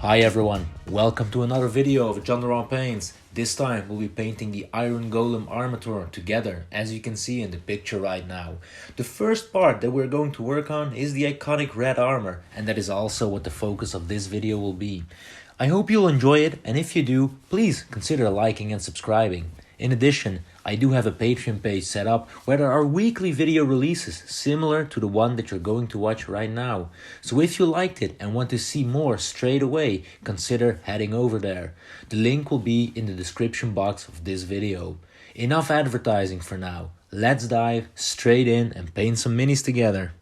Hi everyone, welcome to another video of Genre Paints. This time we'll be painting the Iron Golem Armator together, as you can see in the picture right now. The first part that we're going to work on is the iconic red armor, and that is also what the focus of this video will be. I hope you'll enjoy it, and if you do, please consider liking and subscribing. In addition, I do have a Patreon page set up where there are weekly video releases similar to the one that you're going to watch right now. So if you liked it and want to see more straight away, consider heading over there. The link will be in the description box of this video. Enough advertising for now. Let's dive straight in and paint some minis together.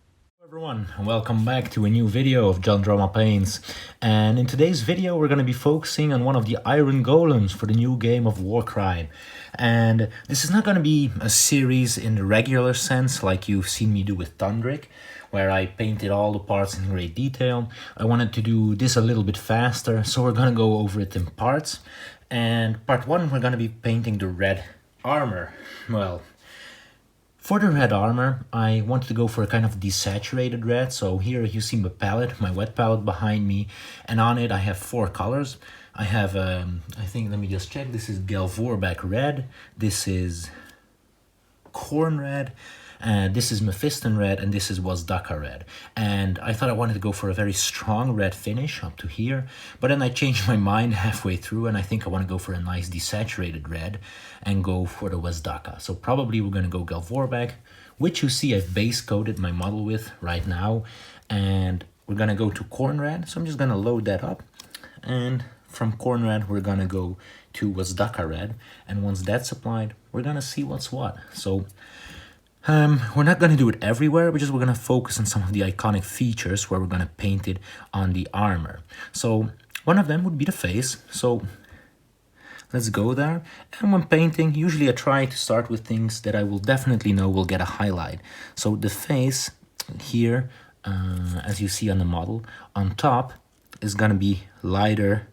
Everyone, and welcome back to a new video of Genre Paints. And in today's video we're going to be focusing on one of the Iron Golems for the new game of Warcry. And this is not going to be a series in the regular sense like you've seen me do with Thundrick, where I painted all the parts in great detail. I wanted to do this a little bit faster, so we're going to go over it in parts. And part 1 we're going to be painting the red armor. Well, for the red armor, I wanted to go for a kind of desaturated red. So here you see my palette, my wet palette behind me, and on it I have 4 colors. I have, I think, let me just check, this is Galvorback red, this is Corn red, this is Mephiston red, and this is Wazdaka red. And I thought I wanted to go for a very strong red finish up to here, but then I changed my mind halfway through, and I think I want to go for a nice desaturated red and go for the Wazdaka. So probably we're going to go Galvorback, which you see I've base coated my model with right now, and we're going to go to Corn red. So I'm just going to load that up, and from Corn red we're going to go to Wazdaka red, and once that's applied we're going to see what's what. So we're not going to do it everywhere, we're going to focus on some of the iconic features where we're going to paint it on the armor. So one of them would be the face, so let's go there. And when painting, usually I try to start with things that I will definitely know will get a highlight. So the face here, as you see on the model, on top is going to be lighter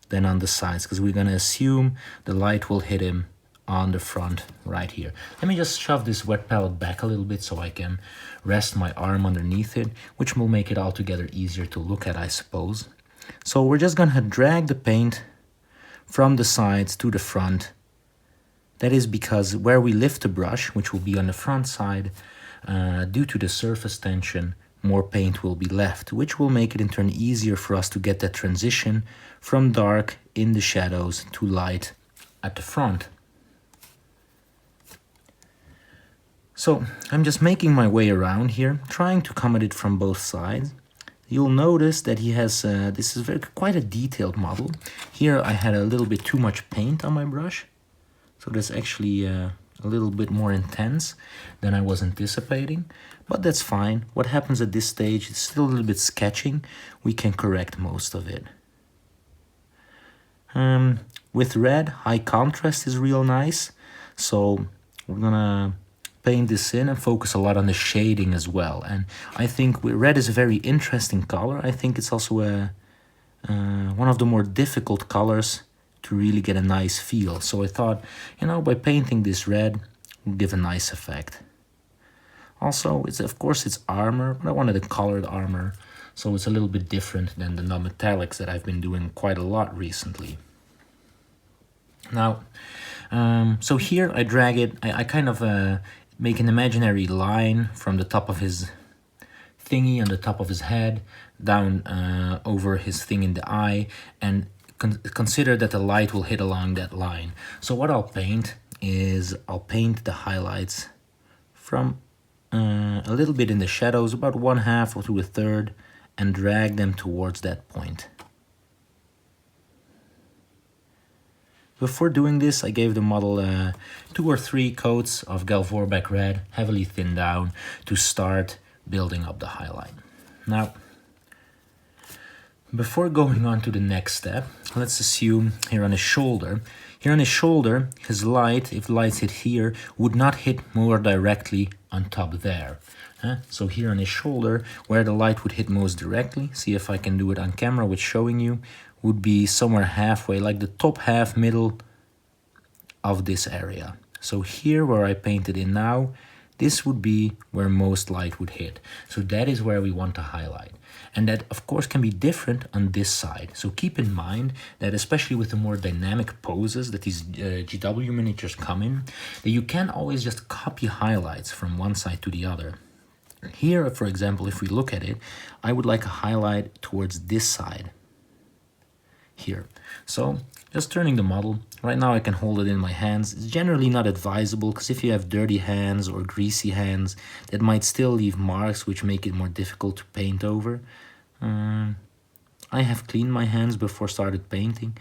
than on the sides, because we're going to assume the light will hit him on the front right here. Let me just shove this wet palette back a little bit so I can rest my arm underneath it, which will make it altogether easier to look at, I suppose. So we're just gonna drag the paint from the sides to the front. That is because where we lift the brush, which will be on the front side, due to the surface tension, more paint will be left, which will make it in turn easier for us to get that transition from dark in the shadows to light at the front. So I'm just making my way around here, trying to come at it from both sides. You'll notice that he has, this is quite a detailed model. Here I had a little bit too much paint on my brush, so that's actually a little bit more intense than I was anticipating, but that's fine. What happens at this stage, it's still a little bit sketching. We can correct most of it. With red, high contrast is real nice, so we're gonna paint this in and focus a lot on the shading as well. And I think red is a very interesting color. I think it's also one of the more difficult colors to really get a nice feel. So I thought, by painting this red, we'll give a nice effect. Also, of course it's armor, but I wanted a colored armor, so it's a little bit different than the non-metallics that I've been doing quite a lot recently. Now, so here I drag it, I kind of make an imaginary line from the top of his thingy on the top of his head down over his thing in the eye, and consider that the light will hit along that line. So what I'll paint is I'll paint the highlights from a little bit in the shadows, about 1/2 or to 1/3, and drag them towards that point. Before doing this, I gave the model 2 or 3 coats of Galvorback red, heavily thinned down, to start building up the highlight. Now, before going on to the next step, let's assume here on his shoulder. Here on his shoulder, his light, if the lights hit here, would not hit more directly on top there. So here on his shoulder, where the light would hit most directly, see if I can do it on camera with showing you, would be somewhere halfway, like the top half middle of this area. So here where I painted in now, this would be where most light would hit. So that is where we want to highlight. And that, of course, can be different on this side. So keep in mind that especially with the more dynamic poses that these GW miniatures come in, that you can't always just copy highlights from one side to the other. Here, for example, if we look at it, I would like a highlight towards this side here. So just turning the model. Right now I can hold it in my hands. It's generally not advisable because if you have dirty hands or greasy hands, that might still leave marks which make it more difficult to paint over. I have cleaned my hands before started painting.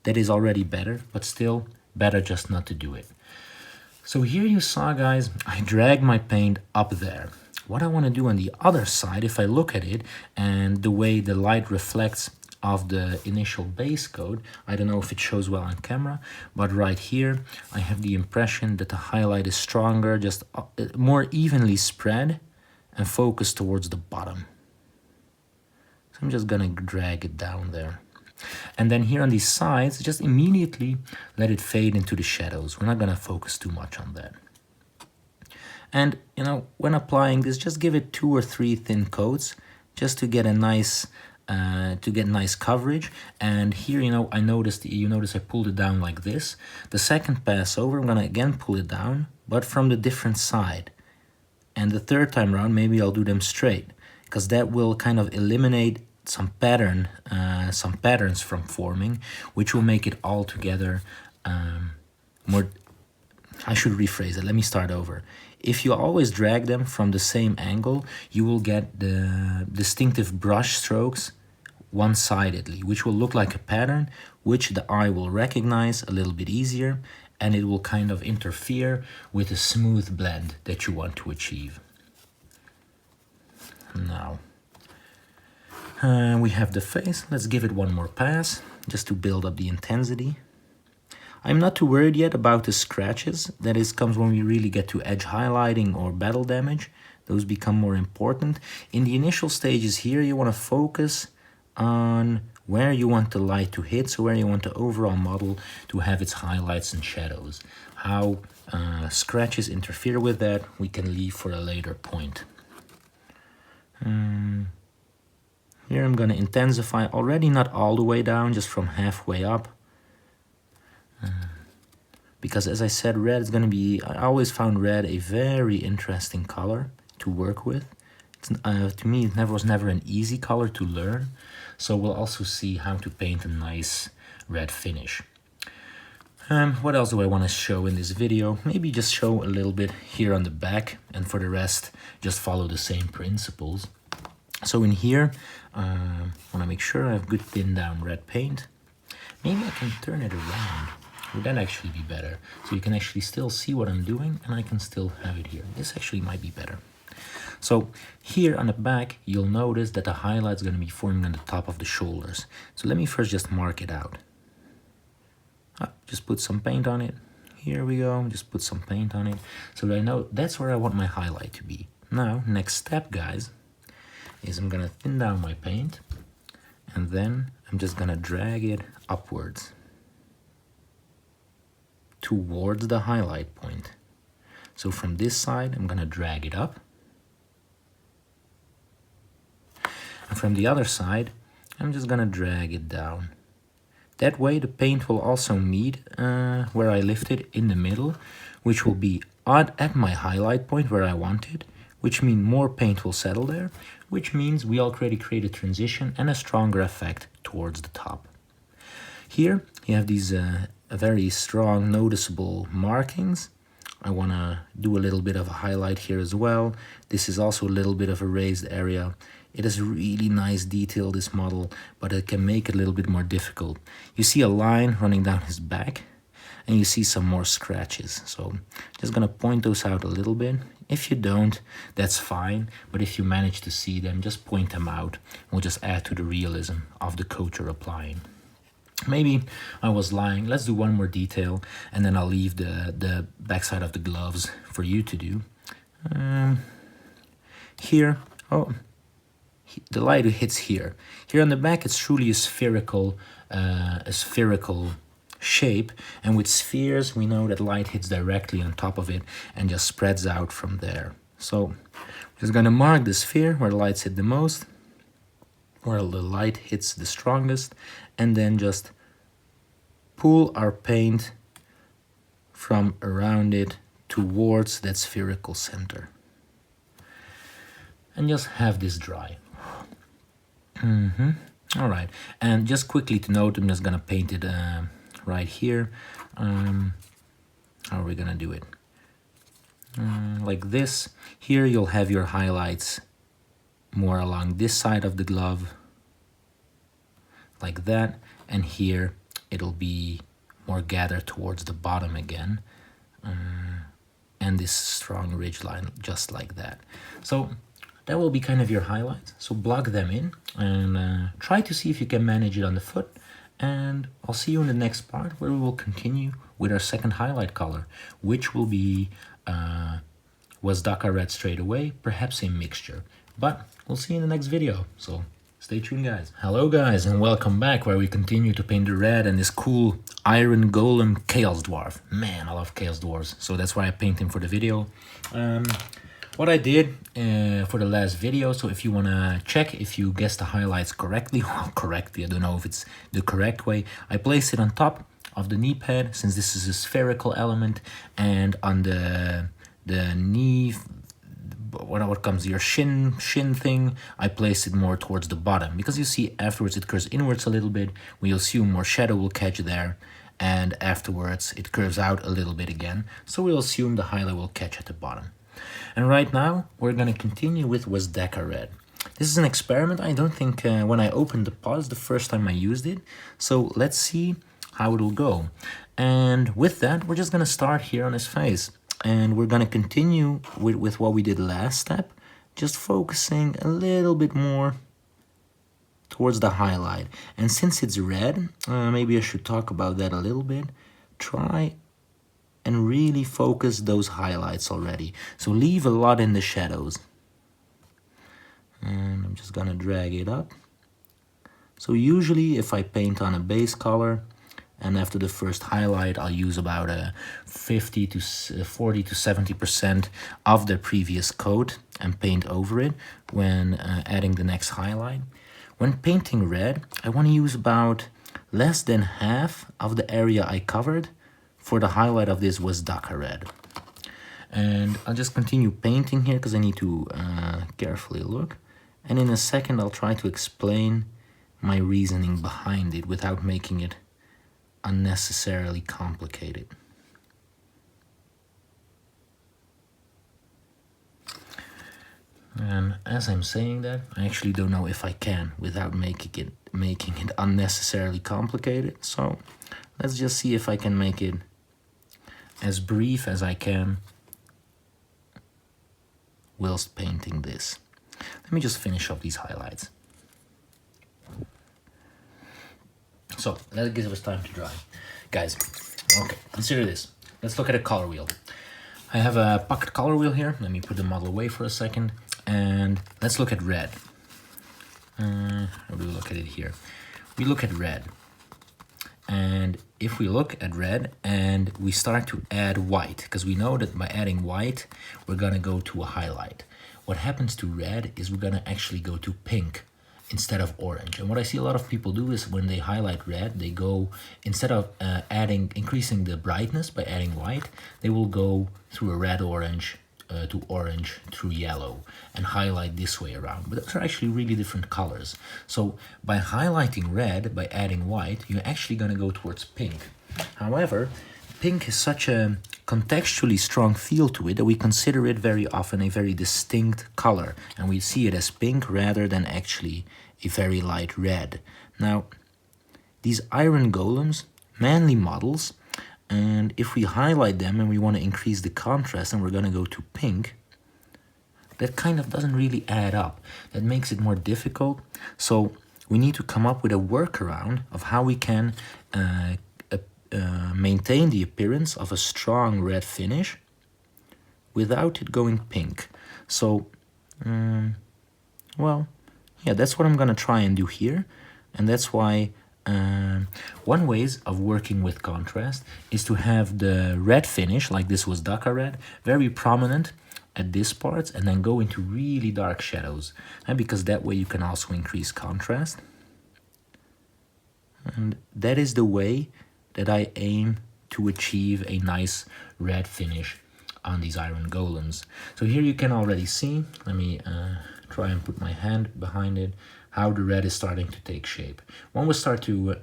That is already better, but still better just not to do it. So here you saw, guys, I dragged my paint up there. What I want to do on the other side, if I look at it and the way the light reflects of the initial base coat, I don't know if it shows well on camera, but right here I have the impression that the highlight is stronger, just more evenly spread and focused towards the bottom. So I'm just gonna drag it down there. And then here on these sides, just immediately let it fade into the shadows. We're not gonna focus too much on that. And you know, when applying this, just give it 2 or 3 thin coats just to get a nice nice coverage. And here, you know, you notice I pulled it down like this. The second pass over, I'm gonna again pull it down, but from the different side. And the third time around, maybe I'll do them straight, because that will kind of eliminate some patterns from forming, which will make it all together more. I should rephrase it. Let me start over. If you always drag them from the same angle, you will get the distinctive brush strokes one-sidedly, which will look like a pattern, which the eye will recognize a little bit easier, and it will kind of interfere with the smooth blend that you want to achieve. Now, we have the face. Let's give it one more pass, just to build up the intensity. I'm not too worried yet about the scratches. That comes when we really get to edge highlighting or battle damage. Those become more important. In the initial stages here, you want to focus on where you want the light to hit, so where you want the overall model to have its highlights and shadows. How scratches interfere with that, we can leave for a later point. Here I'm going to intensify, already not all the way down, just from halfway up. Because as I said, red is going to be, I always found red a very interesting color to work with. To me, it was never an easy color to learn. So we'll also see how to paint a nice red finish. What else do I want to show in this video? Maybe just show a little bit here on the back, and for the rest, just follow the same principles. So in here, I want to make sure I have good thin down red paint. Maybe I can turn it around. Would that actually be better? So you can actually still see what I'm doing, and I can still have it here. This actually might be better. So here on the back, you'll notice that the highlight's going to be forming on the top of the shoulders. So let me first just mark it out. Just put some paint on it. Here we go. Just put some paint on it. So that I know that's where I want my highlight to be. Now, next step, guys, is I'm going to thin down my paint, and then I'm just going to drag it upwards towards the highlight point. So from this side, I'm going to drag it up. And from the other side, I'm just going to drag it down. That way the paint will also meet where I lifted in the middle, which will be at my highlight point where I want it, which means more paint will settle there, which means we already create a transition and a stronger effect towards the top. Here you have these very strong noticeable markings. I want to do a little bit of a highlight here as well. This is also a little bit of a raised area. It is really nice detail, this model, but it can make it a little bit more difficult. You see a line running down his back, and you see some more scratches. So just gonna point those out a little bit. If you don't, that's fine, but if you manage to see them, just point them out. We'll just add to the realism of the coat you're applying. Maybe I was lying. Let's do one more detail, and then I'll leave the backside of the gloves for you to do. Here, the light hits here. Here on the back, it's truly a spherical shape, and with spheres we know that light hits directly on top of it and just spreads out from there. So we're just gonna mark the sphere where the lights hit the most, where the light hits the strongest, and then just pull our paint from around it towards that spherical center. And just have this dry. All right, and just quickly to note, I'm just gonna paint it right here. How are we gonna do it? Like this. Here you'll have your highlights more along this side of the glove, like that, and here it'll be more gathered towards the bottom again, and this strong ridge line just like that. So that will be kind of your highlights. So block them in and try to see if you can manage it on the foot, and I'll see you in the next part where we will continue with our second highlight color, which will be Wasdaka red straight away, perhaps a mixture, but we'll see you in the next video, so stay tuned, guys. Hello guys, and welcome back where we continue to paint the red and this cool Iron Golem Chaos Dwarf. Man, I love Chaos Dwarves, so that's why I paint him for the video. What I did for the last video, so if you want to check if you guessed the highlights correctly, well, correctly, I don't know if it's the correct way, I placed it on top of the knee pad, since this is a spherical element, and on the knee, what comes your shin thing, I place it more towards the bottom, because you see afterwards it curves inwards a little bit. We assume more shadow will catch there, and afterwards it curves out a little bit again, so we'll assume the highlight will catch at the bottom. And right now we're going to continue with Wasdaka red. This is an experiment. I don't think when I opened the pot is the first time I used it, so let's see how it will go. And with that, we're just going to start here on his face. And we're going to continue with what we did last step, just focusing a little bit more towards the highlight. And since it's red, maybe I should talk about that a little bit. Try and really focus those highlights already. So leave a lot in the shadows. And I'm just going to drag it up. So usually if I paint on a base color, and after the first highlight, I'll use about 40 to 70% of the previous coat and paint over it when adding the next highlight. When painting red, I want to use about less than half of the area I covered for the highlight of this Wasdaka red. And I'll just continue painting here because I need to carefully look. And in a second, I'll try to explain my reasoning behind it without making it unnecessarily complicated. And as I'm saying that, I actually don't know if I can without making it unnecessarily complicated. So let's just see if I can make it as brief as I can whilst painting this. Let me just finish up these highlights. So that gives us time to dry. Guys, okay, consider this. Let's look at a color wheel. I have a pocket color wheel here. Let me put the model away for a second. And let's look at red. How do we look at it here? We look at red. And if we look at red and we start to add white, because we know that by adding white, we're gonna go to a highlight. What happens to red is we're gonna actually go to pink instead of orange. And what I see a lot of people do is when they highlight red, they go, instead of increasing the brightness by adding white, they will go through a red-orange to orange through yellow and highlight this way around. But those are actually really different colors. So by highlighting red, by adding white, you're actually gonna go towards pink. However, pink is such a contextually strong feel to it that we consider it very often a very distinct color, and we see it as pink rather than actually a very light red. Now, these Iron Golems, manly models, and if we highlight them and we want to increase the contrast and we're going to go to pink, that kind of doesn't really add up. That makes it more difficult. So we need to come up with a workaround of how we can maintain the appearance of a strong red finish without it going pink. So, well, yeah, that's what I'm gonna try and do here, and that's why one ways of working with contrast is to have the red finish, like this was Dhaka red, very prominent at this part, and then go into really dark shadows, and because that way you can also increase contrast. And that is the way that I aim to achieve a nice red finish on these Iron Golems. So here you can already see, let me try and put my hand behind it, how the red is starting to take shape. When we start to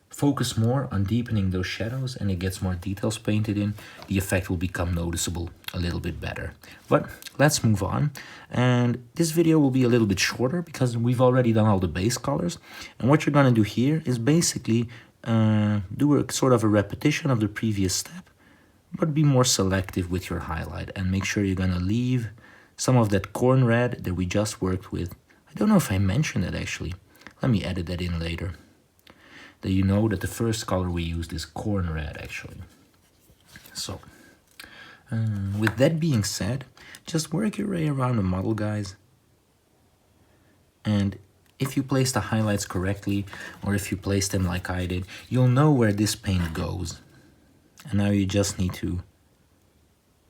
focus more on deepening those shadows and it gets more details painted in, the effect will become noticeable a little bit better. But let's move on. And this video will be a little bit shorter because we've already done all the base colors. And what you're gonna do here is basically do a sort of a repetition of the previous step, but be more selective with your highlight and make sure you're gonna leave some of that corn red that we just worked with. I don't know if I mentioned it actually. Let me edit that in later. That you know that the first color we used is corn red actually. So, with that being said, just work your way around the model, guys. And if you place the highlights correctly, or if you place them like I did, you'll know where this paint goes. And now you just need to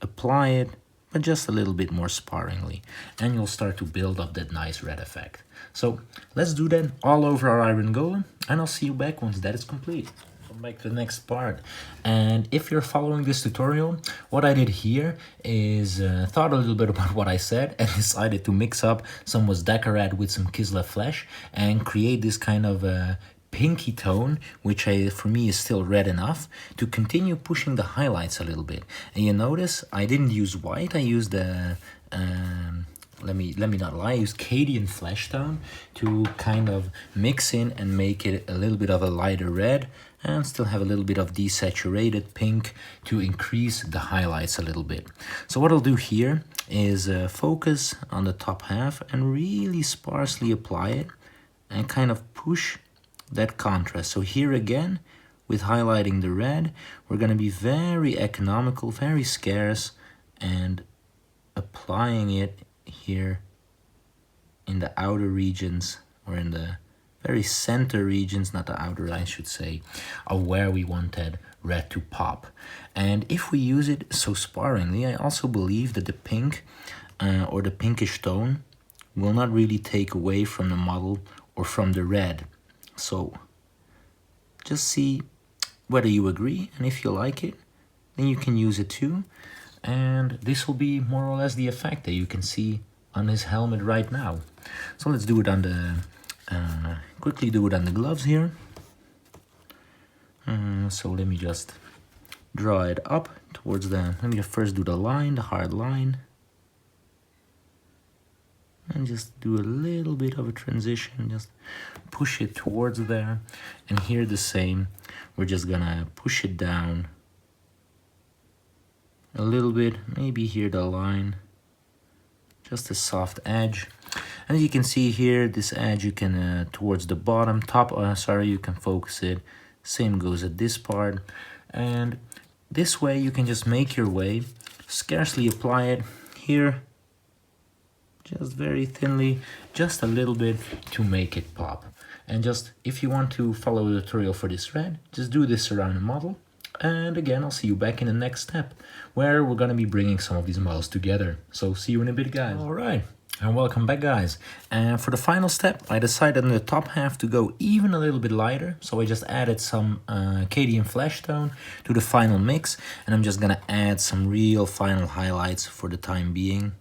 apply it, but just a little bit more sparingly, and you'll start to build up that nice red effect. So let's do that all over our Iron Golem, and I'll see you back once that is complete. Come back to the next part. And if you're following this tutorial, what I did here is thought a little bit about what I said and decided to mix up some Dhaka red with some Kislev flesh and create this kind of pinky tone, which for me is still red enough to continue pushing the highlights a little bit. And you notice I didn't use white, I used the let me not lie, I used Cadian flesh tone to kind of mix in and make it a little bit of a lighter red and still have a little bit of desaturated pink to increase the highlights a little bit. So what I'll do here is focus on the top half and really sparsely apply it and kind of push that contrast. So here again, with highlighting the red, we're going to be very economical, very scarce, and applying it here in the outer regions, or in the very center regions, not the outer, I should say, of where we want that red to pop. And if we use it so sparingly, I also believe that the pink or the pinkish tone will not really take away from the model or from the red. So just see whether you agree, and if you like it, then you can use it too. And this will be more or less the effect that you can see on his helmet right now. So let's do it on the, quickly do it on the gloves here. So let me just draw it up towards the, let me first do the line, the hard line. And just do a little bit of a transition, just push it towards there. And here the same, we're just gonna push it down a little bit, maybe here the line, just a soft edge. And as you can see here, this edge you can, towards the bottom, top, sorry, you can focus it. Same goes at this part. And this way you can just make your way, scarcely apply it here, just very thinly, just a little bit to make it pop. And just, if you want to follow the tutorial for this red, just do this around the model. And again, I'll see you back in the next step, where we're gonna be bringing some of these models together. So see you in a bit, guys. All right, and welcome back, guys. And for the final step, I decided on the top half to go even a little bit lighter. So I just added some Cadian flesh tone to the final mix. And I'm just gonna add some real final highlights for the time being,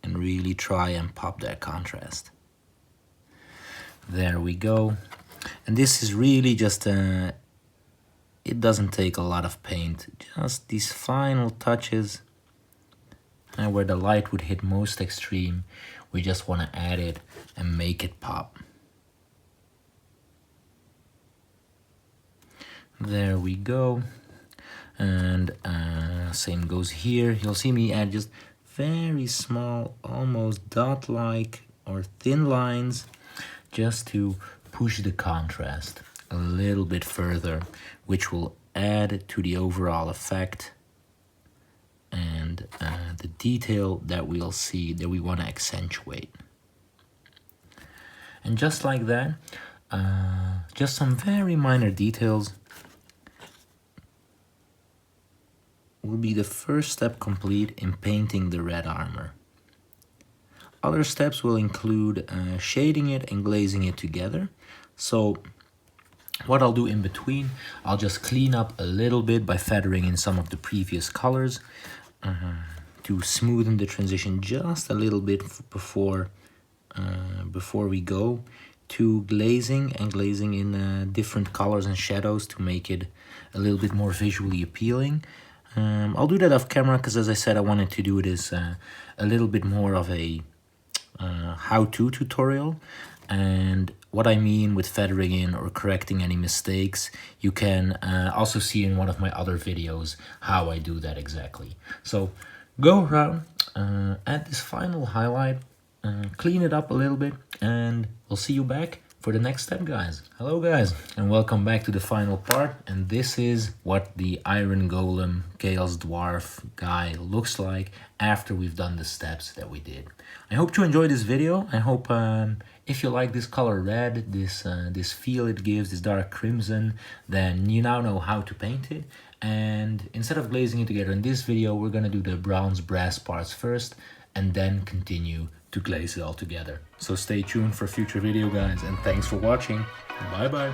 and really try and pop that contrast. There we go. And this is really just it doesn't take a lot of paint, just these final touches, and where the light would hit most extreme, we just want to add it and make it pop. There we go. And same goes here. You'll see me add just very small, almost dot-like or thin lines, just to push the contrast a little bit further, which will add to the overall effect and the detail that we'll see that we want to accentuate. And just like that, Just some very minor details will be the first step complete in painting the red armor. Other steps will include shading it and glazing it together. So what I'll do in between, I'll just clean up a little bit by feathering in some of the previous colors to smoothen the transition just a little bit before we go to glazing in different colors and shadows to make it a little bit more visually appealing. I'll do that off camera because, as I said, I wanted to do this a little bit more of a how-to tutorial. And what I mean with feathering in or correcting any mistakes, you can also see in one of my other videos how I do that exactly. So go around, add this final highlight, clean it up a little bit, and we'll see you back for the next step, guys. Hello guys, and welcome back to the final part. And this is what the Iron Golem Chaos Dwarf guy looks like after we've done the steps that we did. I hope you enjoyed this video. I hope if you like this color red, this feel it gives, this dark crimson, then you now know how to paint it. And instead of glazing it together in this video, we're gonna do the bronze brass parts first and then continue to glaze it all together. So stay tuned for future video, guys, and thanks for watching. Bye bye.